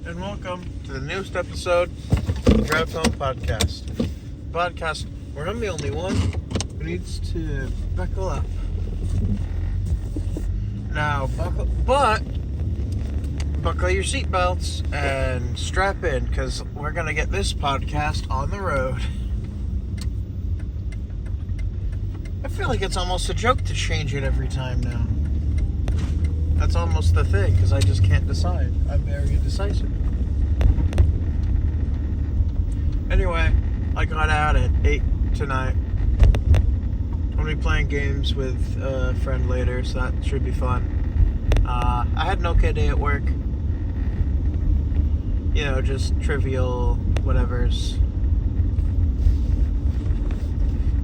and welcome to the newest episode of the Drive Home Podcast where I'm the only one who needs to buckle up. Now, buckle your seatbelts and strap in, because we're going to get this podcast on the road. I feel like it's almost a joke to change it every time now. That's almost the thing, because I just can't decide. I'm very indecisive. Anyway, I got out at 8 tonight. I'm going to be playing games with a friend later, so that should be fun. I had an okay day at work. You know, just trivial whatevers.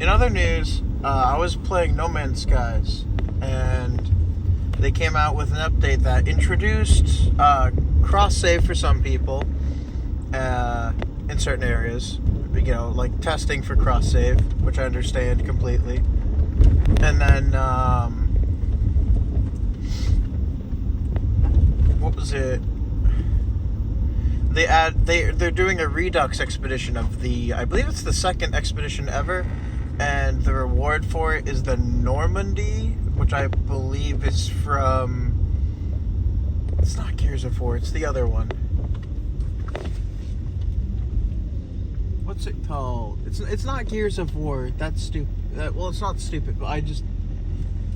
In other news, I was playing No Man's Skies, and they came out with an update that introduced cross-save for some people in certain areas. You know, like testing for cross-save, which I understand completely. And then, what was it? They're doing a Redux expedition of I believe it's the second expedition ever, and the reward for it is the Normandy, which I believe is from... It's not Gears of War, it's the other one. What's it called? It's not Gears of War, that's stupid. Well, it's not stupid, but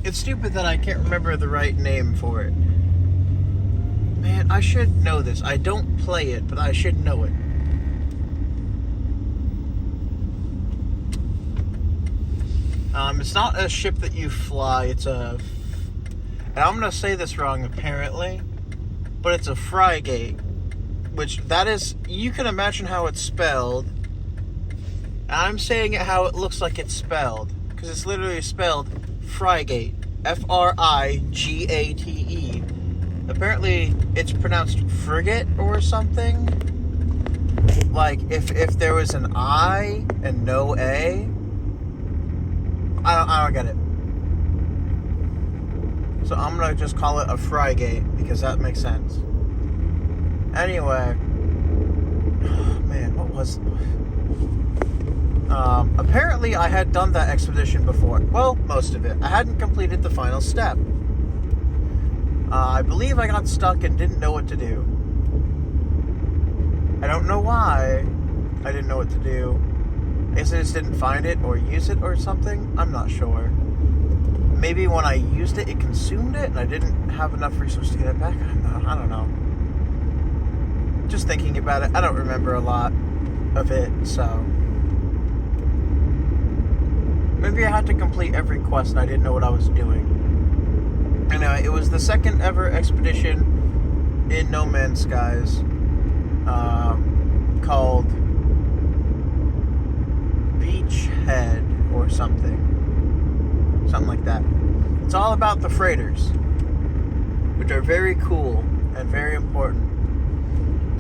it's stupid that I can't remember the right name for it. Man, I should know this. I don't play it, but I should know it. It's not a ship that you fly, it's a... And I'm going to say this wrong, apparently, but it's a frigate, which that is... You can imagine how it's spelled. And I'm saying it how it looks like it's spelled, because it's literally spelled frigate. F-R-I-G-A-T-E. Apparently, it's pronounced frigate or something. Like, if there was an I and no A... I don't get it. So I'm going to just call it a frigate, because that makes sense. Anyway. Man, what was... apparently I had done that expedition before. Well, most of it. I hadn't completed the final step. I believe I got stuck and didn't know what to do. I don't know why I didn't know what to do. I guess I just didn't find it or use it or something. I'm not sure. Maybe when I used it, it consumed it and I didn't have enough resources to get it back. I don't know. Just thinking about it, I don't remember a lot of it, so... Maybe I had to complete every quest and I didn't know what I was doing. Anyway, it was the second ever expedition in No Man's Skies, called Beachhead or something like that. It's all about the freighters, which are very cool and very important.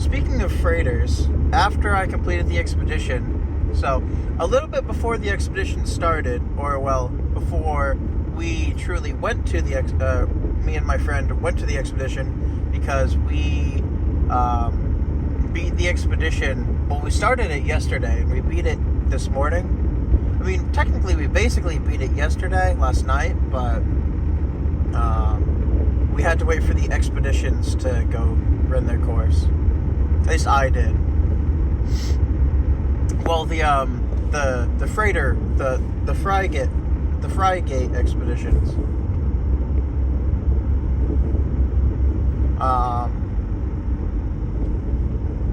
Speaking of freighters, after I completed the expedition, so a little bit before the expedition started, or well, before we truly went to the me and my friend went to the expedition, because we beat the expedition. Well, we started it yesterday and we beat it this morning. I mean, technically we basically beat it yesterday, last night, but we had to wait for the expeditions to go run their course. At least I did. Well, the freighter, the frigate expeditions.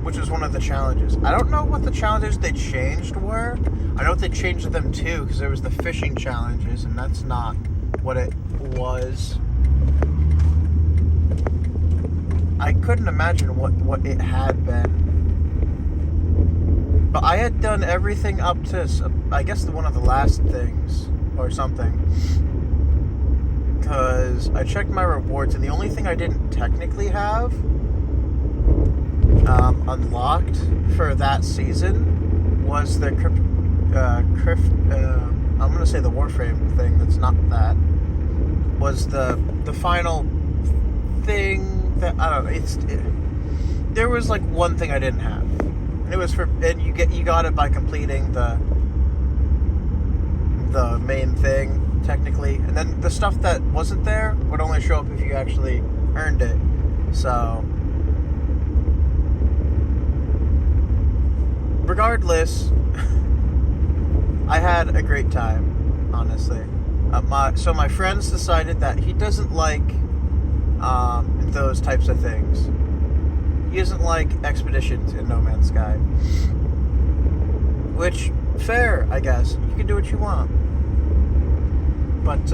Which was one of the challenges. I don't know what the challenges they changed were. I know they changed them too, because there was the fishing challenges, and that's not what it was. I couldn't imagine what it had been. But I had done everything up to, I guess, one of the last things, or something. Because I checked my rewards, and the only thing I didn't technically have unlocked for that season was the I'm gonna say the Warframe thing. That's not that. Was the final thing that I don't know. there was like one thing I didn't have. And it was you got it by completing the main thing, technically. And then the stuff that wasn't there would only show up if you actually earned it. So, regardless, I had a great time, honestly. My friends decided that he doesn't like those types of things. He doesn't like expeditions in No Man's Sky. Which, fair, I guess. You can do what you want. But,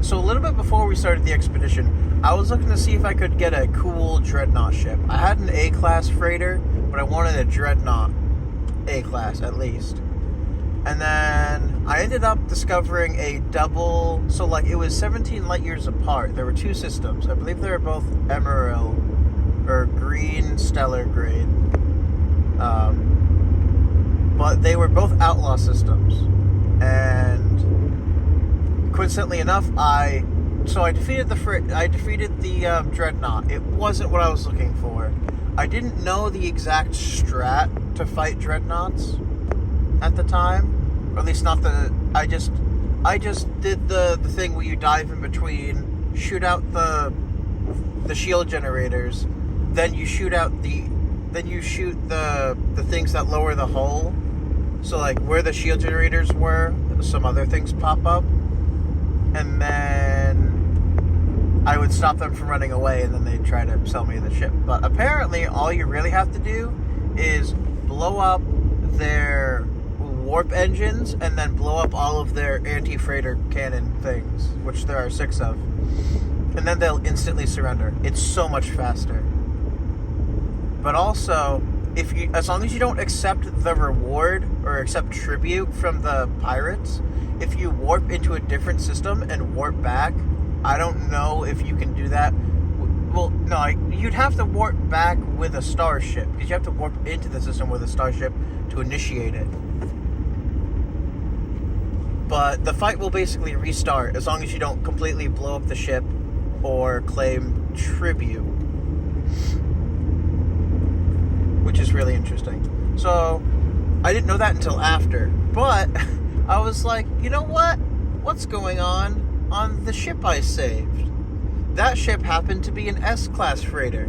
so a little bit before we started the expedition, I was looking to see if I could get a cool Dreadnought ship. I had an A-class freighter, but I wanted a Dreadnought A-class, at least. And then I ended up discovering a double... So, like, it was 17 light years apart. There were two systems. I believe they were both Emerald, or green stellar grade. But they were both outlaw systems. And coincidentally enough, I defeated the Dreadnought. It wasn't what I was looking for. I didn't know the exact strat to fight Dreadnoughts at the time, or at least not the. I just did the thing where you dive in between, shoot out the shield generators, then you shoot the things that lower the hull. So like where the shield generators were, some other things pop up, and then I would stop them from running away, and then they'd try to sell me the ship. But apparently, all you really have to do is blow up their warp engines, and then blow up all of their anti-freighter cannon things, which there are 6 of. And then they'll instantly surrender. It's so much faster. But also, as long as you don't accept the reward or accept tribute from the pirates, if you warp into a different system and warp back, I don't know if you can do that. Well, no, you'd have to warp back with a starship, because you have to warp into the system with a starship to initiate it. But the fight will basically restart as long as you don't completely blow up the ship or claim tribute, which is really interesting. So, I didn't know that until after, but I was like, you know what? What's going on the ship I saved? That ship happened to be an S-class freighter.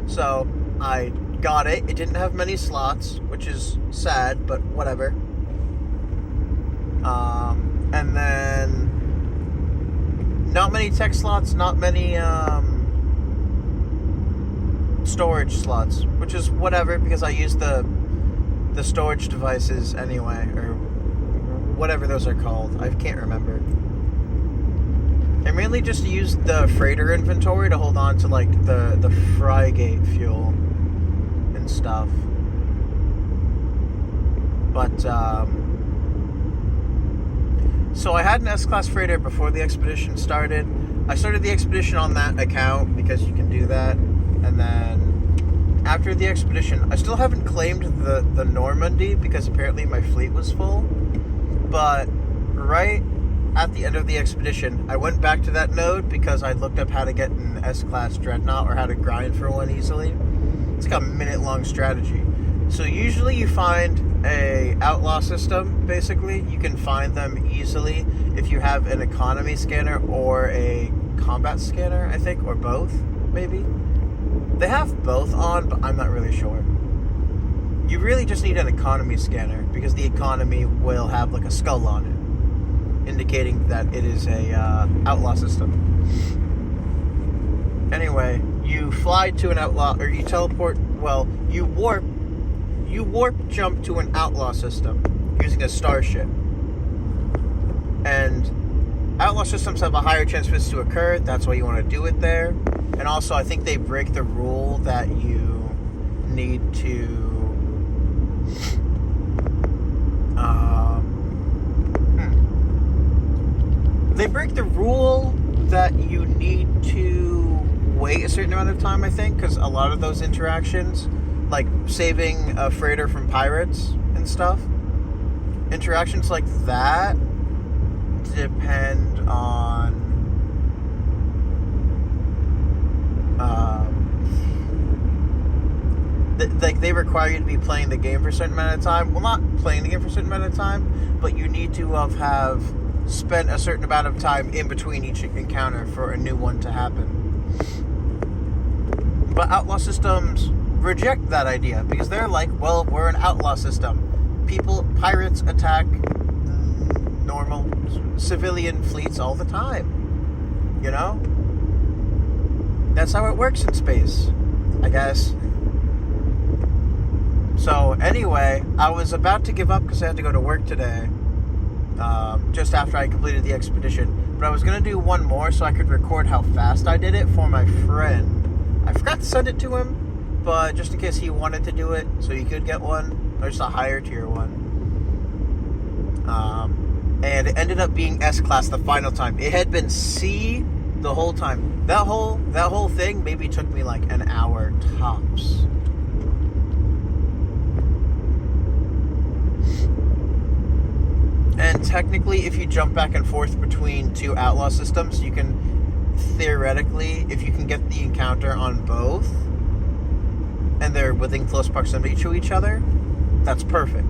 So, I got it. It didn't have many slots, which is sad, but whatever. And then not many tech slots, not many storage slots, which is whatever, because I use the storage devices anyway, or whatever those are called. I can't remember. I mainly just use the freighter inventory to hold on to like the Frigate fuel and stuff. But so I had an S-class freighter before the expedition started. I started the expedition on that account because you can do that. And then after the expedition, I still haven't claimed the Normandy because apparently my fleet was full. But right at the end of the expedition, I went back to that node because I looked up how to get an S-class dreadnought or how to grind for one easily. It's like a minute-long strategy. So usually you find a outlaw system, basically. You can find them easily if you have an economy scanner or a combat scanner, I think, or both, maybe. They have both on, but I'm not really sure. You really just need an economy scanner because the economy will have like a skull on it, indicating that it is a outlaw system. Anyway, you fly to an outlaw, or you teleport, well, you warp jump to an outlaw system using a starship. And outlaw systems have a higher chance for this to occur. That's why you want to do it there. And also, I think they break the rule that you need to they break the rule that you need to wait a certain amount of time, I think, because a lot of those interactions, like saving a freighter from pirates and stuff, interactions like that depend on they require you to be playing the game for a certain amount of time. Well, not playing the game for a certain amount of time, but you need to have spent a certain amount of time in between each encounter for a new one to happen. But outlaw systems reject that idea because they're like, well, we're an outlaw system. Pirates attack normal civilian fleets all the time. You know? That's how it works in space, I guess. So anyway, I was about to give up because I had to go to work today, just after I completed the expedition. But I was going to do one more so I could record how fast I did it for my friend. I forgot to send it to him, but just in case he wanted to do it, so he could get one, or just a higher tier one. And it ended up being S-Class the final time. It had been C the whole time. That whole thing maybe took me like an hour tops. And technically, if you jump back and forth between two outlaw systems, you can theoretically, if you can get the encounter on both, and they're within close proximity to each other, that's perfect.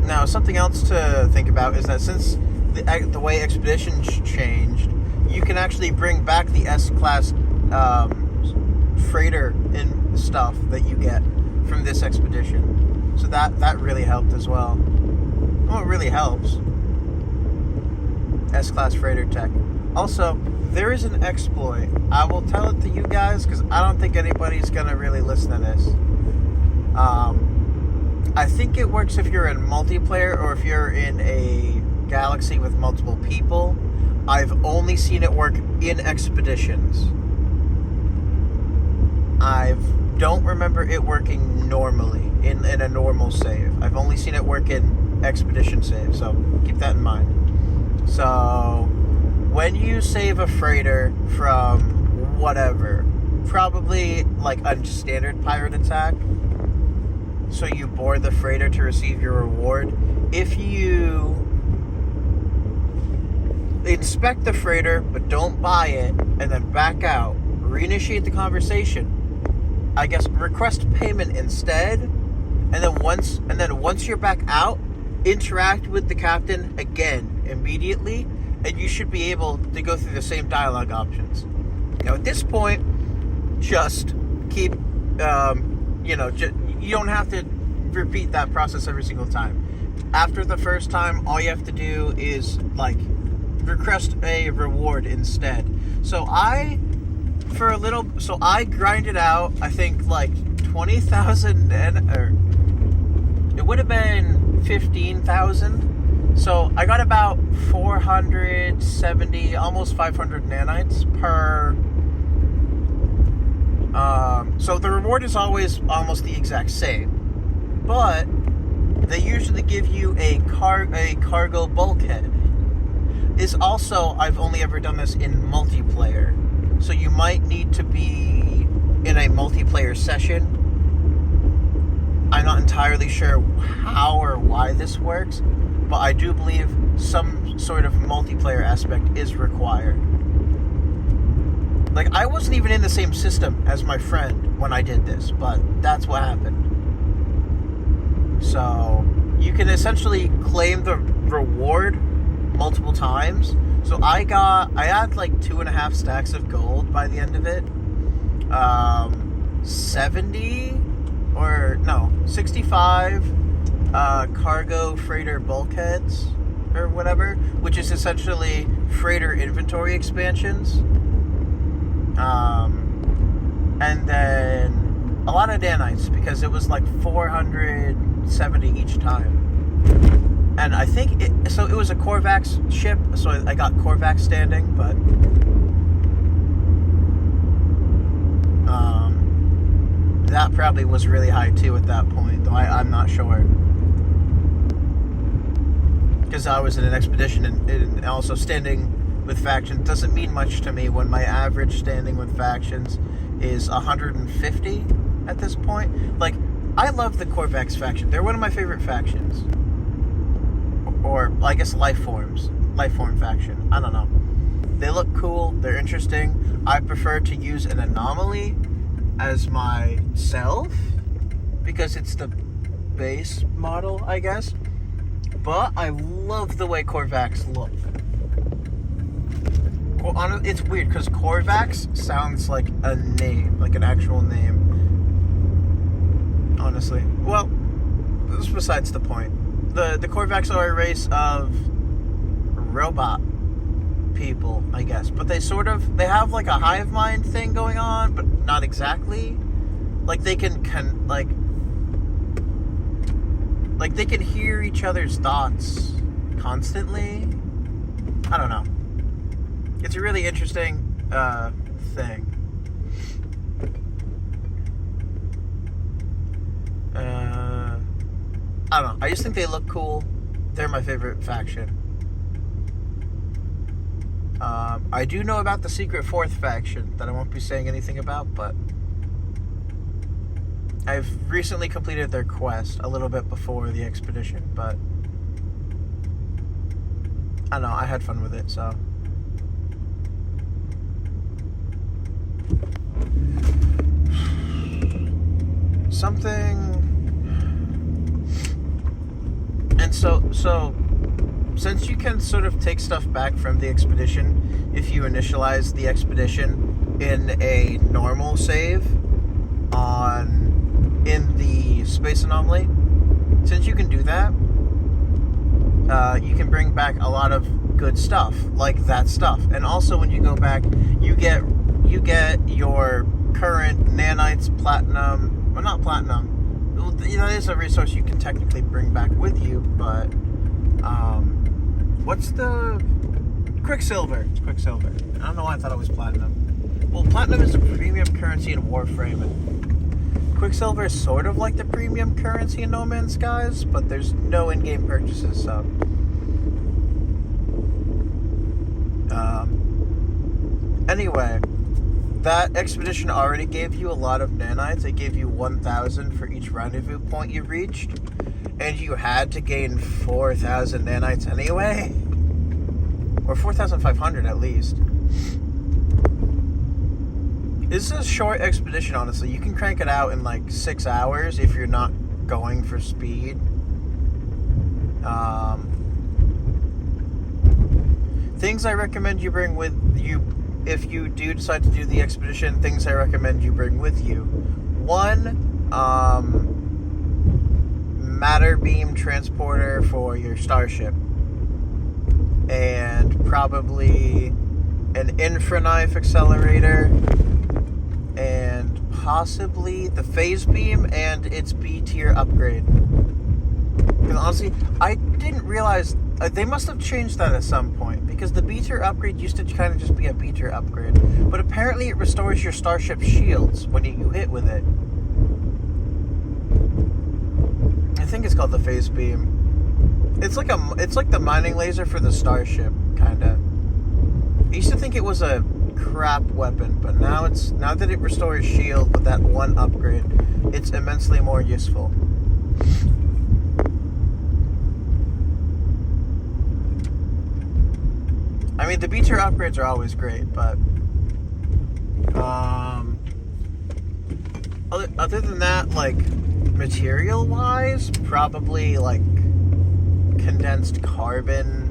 Now, something else to think about is that since the way expeditions changed, you can actually bring back the S-Class freighter and stuff that you get from this expedition. So that really helped as well. Well, it really helps. S-Class freighter tech. Also, there is an exploit. I will tell it to you guys because I don't think anybody's going to really listen to this. I think it works if you're in multiplayer or if you're in a galaxy with multiple people. I've only seen it work in expeditions. I don't remember it working normally in a normal save. I've only seen it work in expedition save, so keep that in mind. So when you save a freighter from whatever, probably like a standard pirate attack, so you board the freighter to receive your reward. If you inspect the freighter but don't buy it and then back out, reinitiate the conversation, I guess request payment instead, and then once you're back out, interact with the captain again immediately, and you should be able to go through the same dialogue options. Now at this point, just keep you don't have to repeat that process every single time. After the first time, all you have to do is like request a reward instead. So I grinded out, I think like 20,000 or it would have been 15,000. So I got about 470, almost 500 nanites per. So the reward is always almost the exact same, but they usually give you a cargo bulkhead. Is also, I've only ever done this in multiplayer, so you might need to be in a multiplayer session. I'm not entirely sure how or why this works, but I do believe some sort of multiplayer aspect is required. Like, I wasn't even in the same system as my friend when I did this, but that's what happened. So, you can essentially claim the reward multiple times. So I had like 2.5 stacks of gold by the end of it. 65 cargo freighter bulkheads or whatever, which is essentially freighter inventory expansions. And then a lot of nanites because it was like 470 each time. And I think it was a Corvax ship, so I got Corvax standing, but that probably was really high too at that point, though I'm not sure. Because I was in an expedition and also standing with factions doesn't mean much to me when my average standing with factions is 150 at this point. Like, I love the Corvax faction. They're one of my favorite factions. Or, I guess, Lifeform faction. I don't know. They look cool. They're interesting. I prefer to use an anomaly as myself because it's the base model, I guess. But I love the way Korvax look. It's weird because Korvax sounds like a name, like an actual name. Honestly. Well, this is besides the point. The Korvax are a race of robot people, I guess. But they have like a hive mind thing going on, but not exactly. Like they can they can hear each other's thoughts constantly. I don't know. It's a really interesting thing. I don't know. I just think they look cool. They're my favorite faction. I do know about the secret fourth faction that I won't be saying anything about, but I've recently completed their quest a little bit before the expedition, but I don't know, I had fun with it, so. And so since you can sort of take stuff back from the expedition if you initialize the expedition in a normal save in the space anomaly, since you can do that, you can bring back a lot of good stuff, like that stuff. And also when you go back, you get your current nanites, platinum, well, not platinum. That is a resource you can technically bring back with you, but what's the Quicksilver? It's Quicksilver. I don't know why I thought it was platinum. Well, platinum is a premium currency in Warframe, and Quicksilver is sort of like the premium currency in No Man's Skies, but there's no in-game purchases, so. Anyway, that expedition already gave you a lot of nanites. It gave you 1,000 for each rendezvous point you reached, and you had to gain 4,000 nanites anyway, or 4,500 at least. This is a short expedition, honestly. You can crank it out in like 6 hours if you're not going for speed. Things I recommend you bring with you if you do decide to do the expedition. Things I recommend you bring with you. 1, matter beam transporter for your starship, and probably an infraknife accelerator, and possibly the phase beam and its B tier upgrade. Because honestly, I didn't realize they must have changed that at some point, because the B tier upgrade used to kind of just be a B tier upgrade, but apparently it restores your starship shields when you hit with it. I think it's called the phase beam. It's like the mining laser for the starship, kinda. I used to think it was a crap weapon, but now that it restores shield with that one upgrade, it's immensely more useful. I mean, the B tier upgrades are always great, but other than that, like material wise, probably like condensed carbon,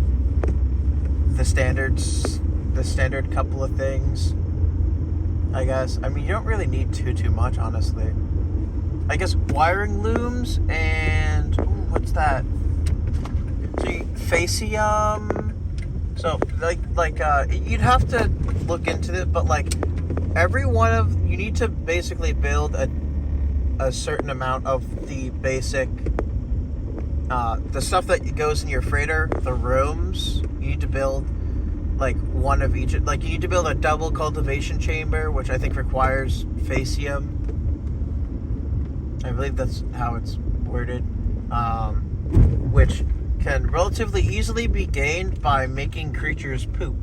the standard couple of things, I guess. I mean, you don't really need too much, honestly. I guess wiring looms and what's that? So Facium. So you'd have to look into it, but like you need to basically build a certain amount of the basic the stuff that goes in your freighter, the rooms. You need to build like one of each. Like you need to build a double cultivation chamber, which I think requires Facium. I believe that's how it's worded. Which can relatively easily be gained by making creatures poop.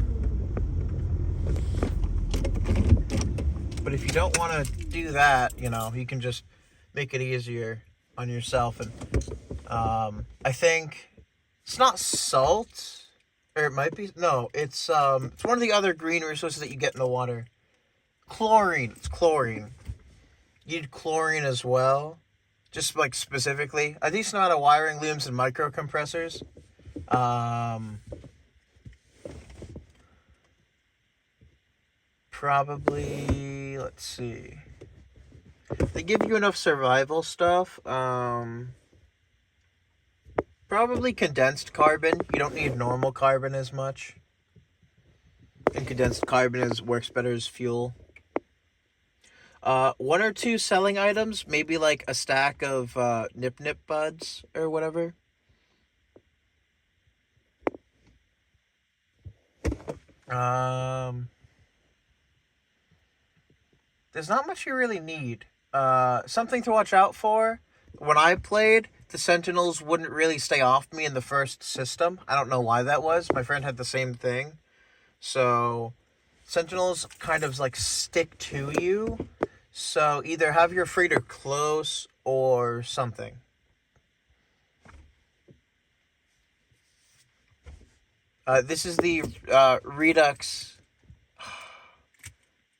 But if you don't want to do that, you can just make it easier on yourself. And I think it's not salt, or it might be. No, it's one of the other green resources that you get in the water. Chlorine. It's chlorine. You need chlorine as well. Just like specifically. A decent amount of wiring looms and microcompressors. Probably, let's see. They give you enough survival stuff. Probably condensed carbon. You don't need normal carbon as much. And condensed carbon works better as fuel. One or two selling items, maybe like a stack of nip nip buds or whatever. There's not much you really need. Something to watch out for. When I played, the Sentinels wouldn't really stay off me in the first system. I don't know why that was. My friend had the same thing. So, Sentinels kind of like stick to you. So, either have your freighter close or something. This is the Redux...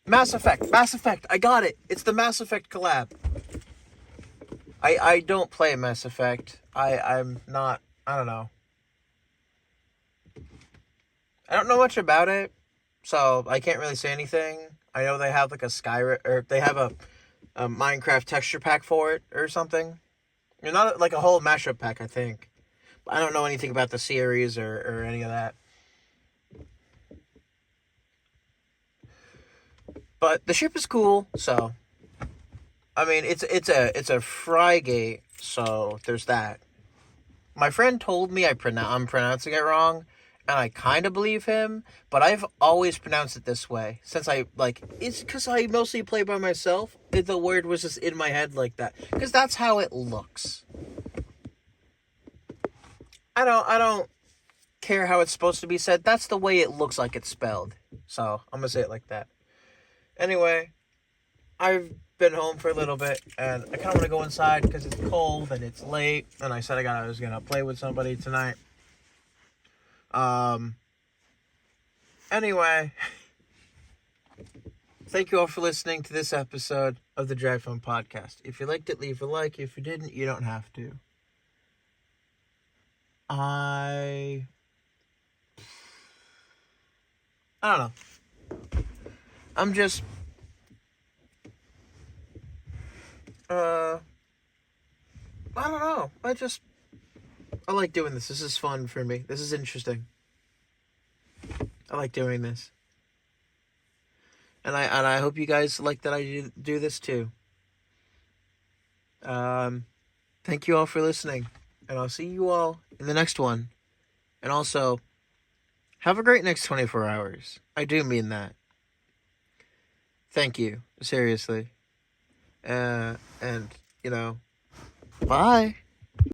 Mass Effect! Mass Effect! I got it! It's the Mass Effect collab. I don't play Mass Effect. I'm not... I don't know. I don't know much about it, so I can't really say anything. I know they have like a Skyrim... Or they have a Minecraft texture pack for it or something. You're not like a whole mashup pack, I think. I don't know anything about the series or any of that. But the ship is cool, so... I mean, it's a Frygate, so there's that. My friend told me I'm pronouncing it wrong, and I kind of believe him, but I've always pronounced it this way. Since it's because I mostly play by myself, the word was just in my head like that. Because that's how it looks. I don't care how it's supposed to be said. That's the way it looks like it's spelled. So, I'm gonna say it like that. Anyway, I've been home for a little bit, and I kind of want to go inside because it's cold and it's late, and I said I was gonna play with somebody tonight. Anyway, thank you all for listening to this episode of the Drive Phone Podcast. If you liked it, leave a like. If you didn't, you don't have to. I don't know. I'm just I don't know. I like doing this. This is fun for me. This is interesting. I like doing this. And I hope you guys like that I do this too. Thank you all for listening. And I'll see you all in the next one. And also, have a great next 24 hours. I do mean that. Thank you. Seriously. And, bye.